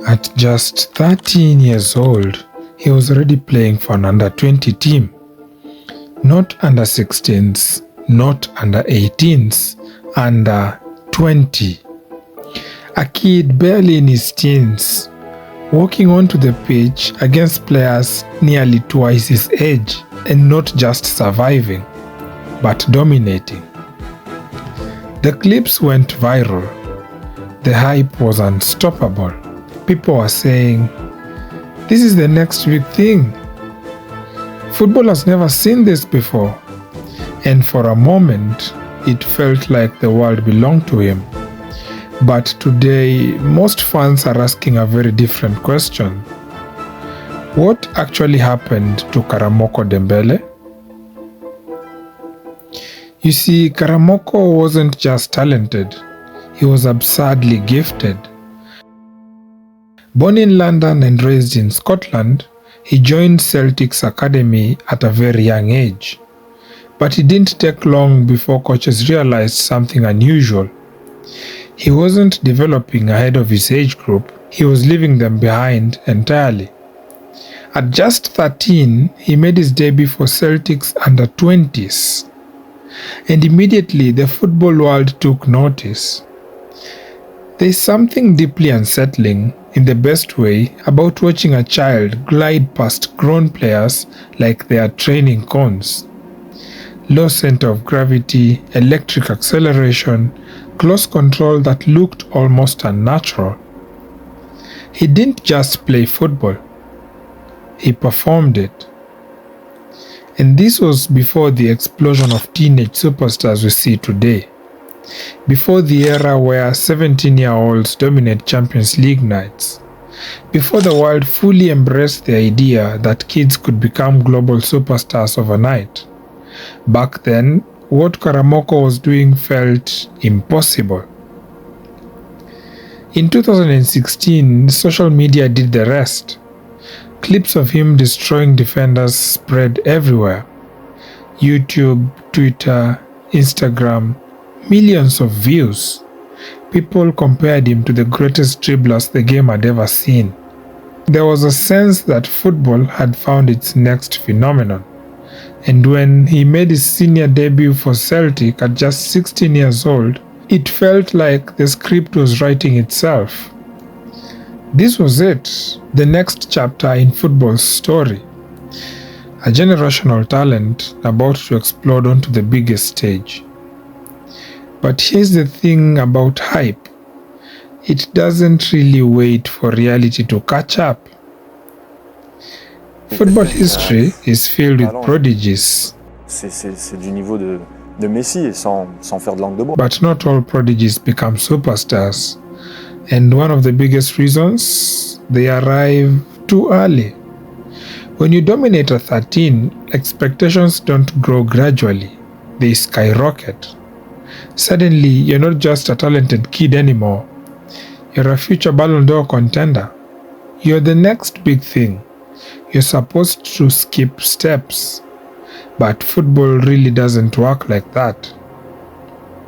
At just 13 years old, he was already playing for an under-20 team. Not under-16s, not under-18s, under-20. A kid barely in his teens, walking onto the pitch against players nearly twice his age, and not just surviving, but dominating. The clips went viral. The hype was unstoppable. People were saying, "This is the next big thing. Football has never seen this before." And for a moment, it felt like the world belonged to him. But today, most fans are asking a very different question. What actually happened to Karamoko Dembélé? You see, Karamoko wasn't just talented, he was absurdly gifted. Born in London and raised in Scotland, he joined Celtic's academy at a very young age. But it didn't take long before coaches realized something unusual. He wasn't developing ahead of his age group, he was leaving them behind entirely. At just 13, he made his debut for Celtic's under-20s. And immediately the football world took notice. There is something deeply unsettling, in the best way, about watching a child glide past grown players like they are training cones. Low center of gravity, electric acceleration, close control that looked almost unnatural. He didn't just play football, he performed it. And this was before the explosion of teenage superstars we see today. Before the era where 17-year-olds dominate Champions League nights. Before the world fully embraced the idea that kids could become global superstars overnight. Back then, what Karamoko was doing felt impossible. In 2016, social media did the rest. Clips of him destroying defenders spread everywhere. YouTube, Twitter, Instagram, millions of views. People compared him to the greatest dribblers the game had ever seen. There was a sense that football had found its next phenomenon. And when he made his senior debut for Celtic at just 16 years old, it felt like the script was writing itself. This was it, the next chapter in football's story. A generational talent about to explode onto the biggest stage. But here's the thing about hype. It doesn't really wait for reality to catch up. Football history is filled with prodigies. C'est du niveau de Messi, sans faire de langue de bois. But not all prodigies become superstars. And one of the biggest reasons, they arrive too early. When you dominate at 13, expectations don't grow gradually, they skyrocket. Suddenly, you're not just a talented kid anymore. You're a future Ballon d'Or contender. You're the next big thing. You're supposed to skip steps. But football really doesn't work like that.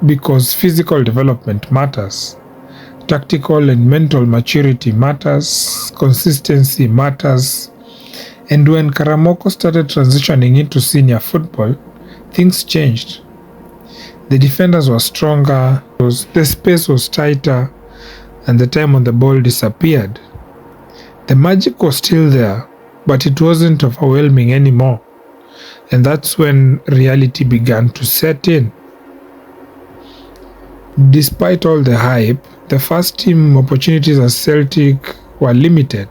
Because physical development matters. Tactical and mental maturity matters. Consistency matters. And when Karamoko started transitioning into senior football, things changed. The defenders were stronger, the space was tighter, and the time on the ball disappeared. The magic was still there, but it wasn't overwhelming anymore. And that's when reality began to set in. Despite all the hype, the first team opportunities at Celtic were limited.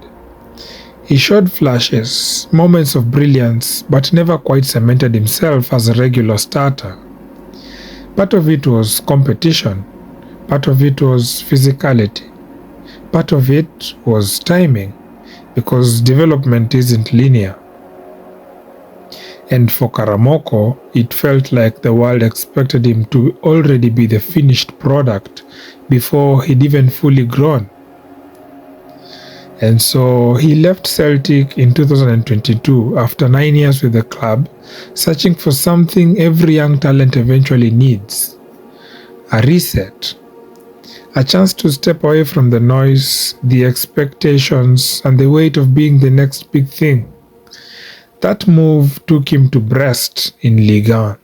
He showed flashes, moments of brilliance, but never quite cemented himself as a regular starter. Part of it was competition, part of it was physicality, part of it was timing, because development isn't linear. And for Karamoko, it felt like the world expected him to already be the finished product before he'd even fully grown. And so he left Celtic in 2022 after 9 years with the club, searching for something every young talent eventually needs: a reset. A chance to step away from the noise, the expectations, and the weight of being the next big thing. That move took him to Brest in Ligue 1.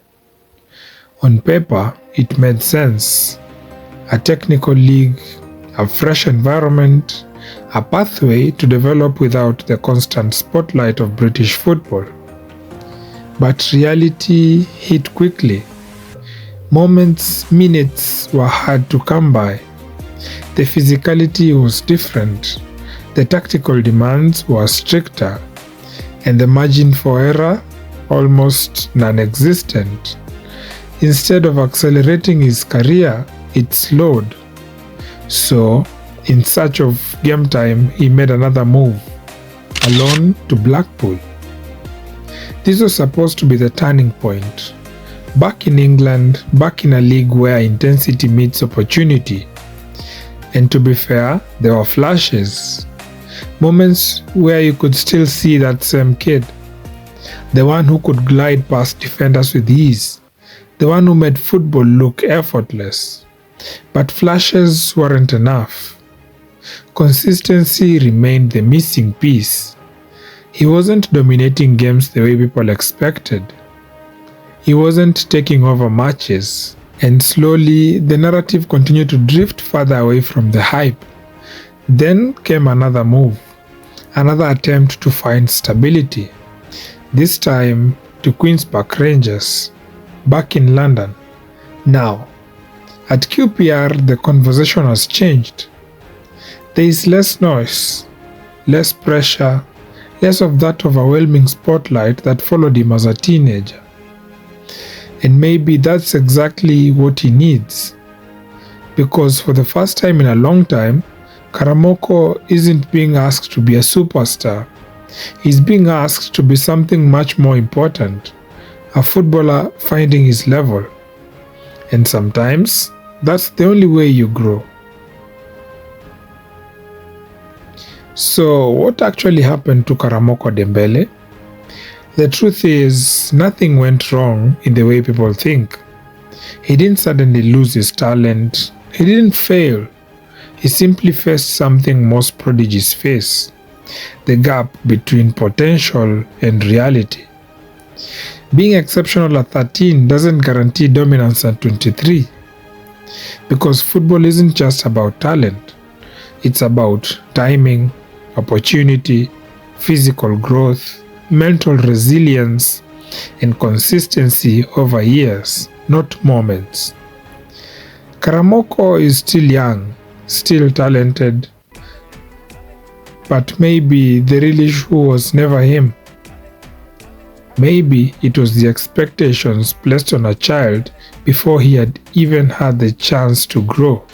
On paper, it made sense. A technical league, a fresh environment, a pathway to develop without the constant spotlight of British football. But reality hit quickly. Moments, minutes were hard to come by. The physicality was different, the tactical demands were stricter, and the margin for error almost non-existent. Instead of accelerating his career, it slowed. So, in search of game time, he made another move, alone to Blackpool. This was supposed to be the turning point. Back in England, back in a league where intensity meets opportunity. And to be fair, there were flashes. Moments where you could still see that same kid. The one who could glide past defenders with ease. The one who made football look effortless. But flashes weren't enough. Consistency remained the missing piece. He wasn't dominating games the way people expected. He wasn't taking over matches. And slowly, the narrative continued to drift further away from the hype. Then came another move, another attempt to find stability, this time to Queens Park Rangers, back in London. Now, at QPR, the conversation has changed. There is less noise, less pressure, less of that overwhelming spotlight that followed him as a teenager. And maybe that's exactly what he needs. Because for the first time in a long time, Karamoko isn't being asked to be a superstar. He's being asked to be something much more important, a footballer finding his level. And sometimes, that's the only way you grow. So, what actually happened to Karamoko Dembélé? The truth is, nothing went wrong in the way people think. He didn't suddenly lose his talent. He didn't fail. He simply faced something most prodigies face: the gap between potential and reality. Being exceptional at 13 doesn't guarantee dominance at 23. Because football isn't just about talent. It's about timing, opportunity, physical growth, mental resilience, and consistency over years, not moments. Karamoko is still young, still talented, but maybe the real issue was never him. Maybe it was the expectations placed on a child before he had even had the chance to grow.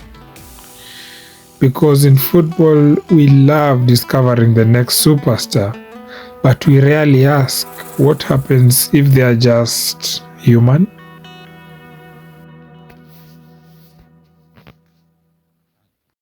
Because in football, we love discovering the next superstar, but we rarely ask what happens if they are just human.